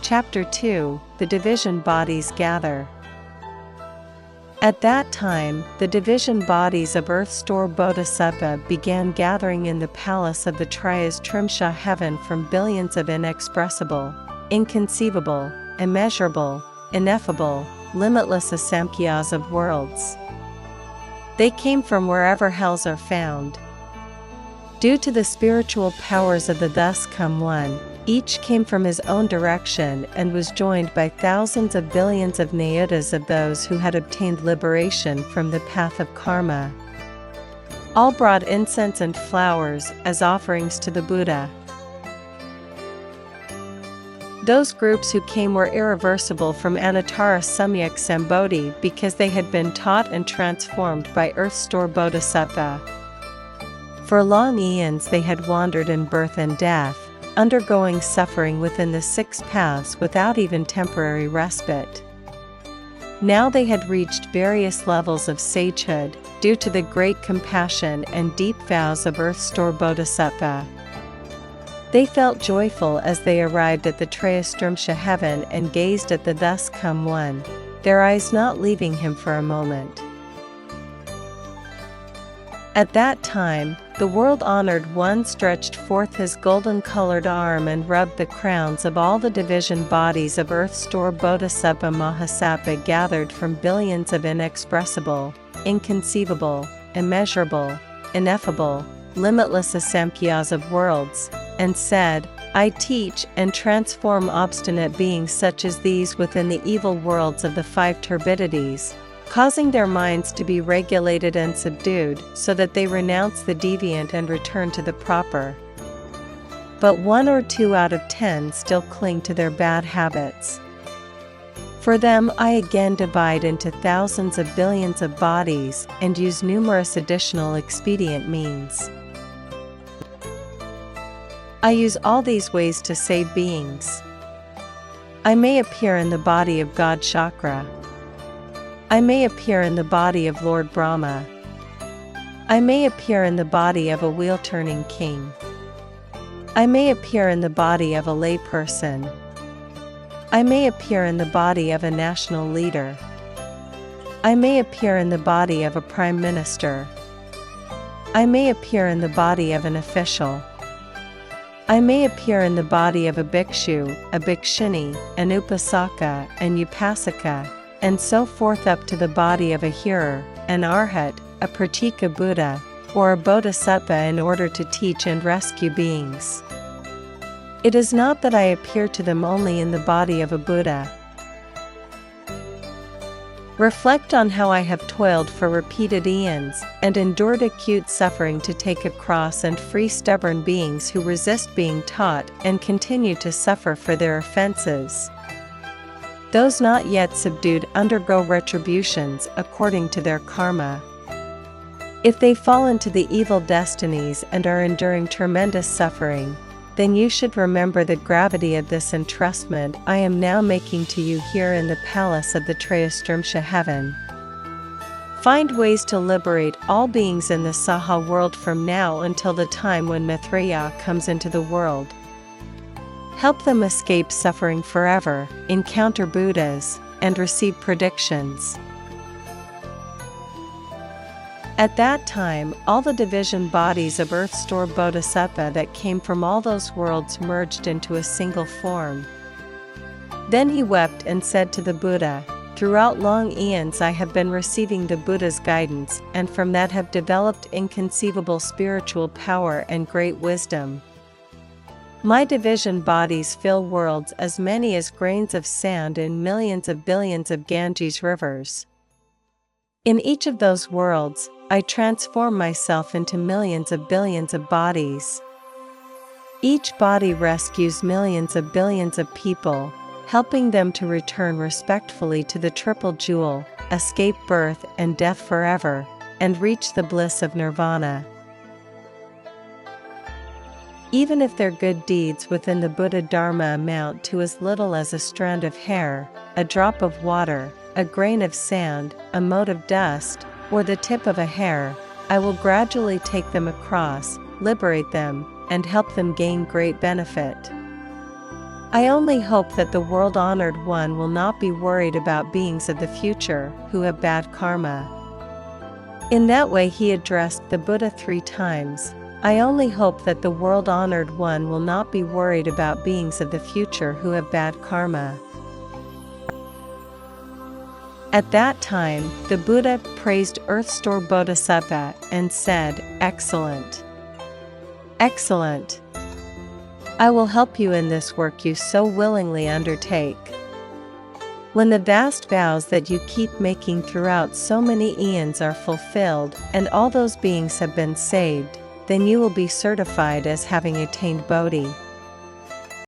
Chapter 2, The Division Bodies Gather. At that time, the division bodies of Earth Store Bodhisattva began gathering in the palace of the Triastrimsha heaven from billions of inexpressible, inconceivable, immeasurable, ineffable, limitless asamkhyas of worlds. They came from wherever hells are found. Due to the spiritual powers of the Thus Come One, each came from his own direction and was joined by thousands of billions of nayutas of those who had obtained liberation from the path of karma. All brought incense and flowers as offerings to the Buddha. Those groups who came were irreversible from Anuttara Samyak Sambodhi because they had been taught and transformed by Earth Store Bodhisattva. For long eons they had wandered in birth and death, undergoing suffering within the 6 paths without even temporary respite. Now they had reached various levels of sagehood, due to the great compassion and deep vows of Earth Store Bodhisattva. They felt joyful as they arrived at the Triastrimsha heaven and gazed at the Thus Come One, their eyes not leaving him for a moment. At that time, the world-honored one stretched forth his golden-colored arm and rubbed the crowns of all the division bodies of Earth Store Bodhisattva Mahasattva gathered from billions of inexpressible, inconceivable, immeasurable, ineffable, limitless asamkhyas of worlds, and said, I teach and transform obstinate beings such as these within the evil worlds of the 5 turbidities, causing their minds to be regulated and subdued so that they renounce the deviant and return to the proper. But 1 or 2 out of 10 still cling to their bad habits. For them I again divide into thousands of billions of bodies and use numerous additional expedient means. I use all these ways to save beings. I may appear in the body of God Chakra. I may appear in the body of Lord Brahma. I may appear in the body of a wheel-turning king. I may appear in the body of a lay person. I may appear in the body of a national leader. I may appear in the body of a prime minister. I may appear in the body of an official. I may appear in the body of a bhikshu, a bhikshuni, an upasaka, an upasika, and so forth up to the body of a hearer, an arhat, a pratika Buddha, or a bodhisattva in order to teach and rescue beings. It is not that I appear to them only in the body of a Buddha. Reflect on how I have toiled for repeated eons, and endured acute suffering to take a cross and free stubborn beings who resist being taught and continue to suffer for their offenses. Those not yet subdued undergo retributions according to their karma. If they fall into the evil destinies and are enduring tremendous suffering, then you should remember the gravity of this entrustment I am now making to you here in the palace of the Triastrimsha heaven. Find ways to liberate all beings in the Saha world from now until the time when Maitreya comes into the world. Help them escape suffering forever, encounter Buddhas, and receive predictions. At that time, all the division bodies of Earth Store Bodhisattva that came from all those worlds merged into a single form. Then he wept and said to the Buddha, throughout long eons I have been receiving the Buddha's guidance and from that have developed inconceivable spiritual power and great wisdom. My division bodies fill worlds as many as grains of sand in millions of billions of Ganges rivers. In each of those worlds, I transform myself into millions of billions of bodies. Each body rescues millions of billions of people, helping them to return respectfully to the Triple Jewel, escape birth and death forever, and reach the bliss of nirvana. Even if their good deeds within the Buddha Dharma amount to as little as a strand of hair, a drop of water, a grain of sand, a mote of dust, or the tip of a hair, I will gradually take them across, liberate them, and help them gain great benefit. I only hope that the world-honored one will not be worried about beings of the future who have bad karma. In that way he addressed the Buddha 3 times. I only hope that the world-honored one will not be worried about beings of the future who have bad karma. At that time, the Buddha praised Earth Store Bodhisattva and said, "Excellent! Excellent! I will help you in this work you so willingly undertake. When the vast vows that you keep making throughout so many eons are fulfilled and all those beings have been saved, then you will be certified as having attained Bodhi."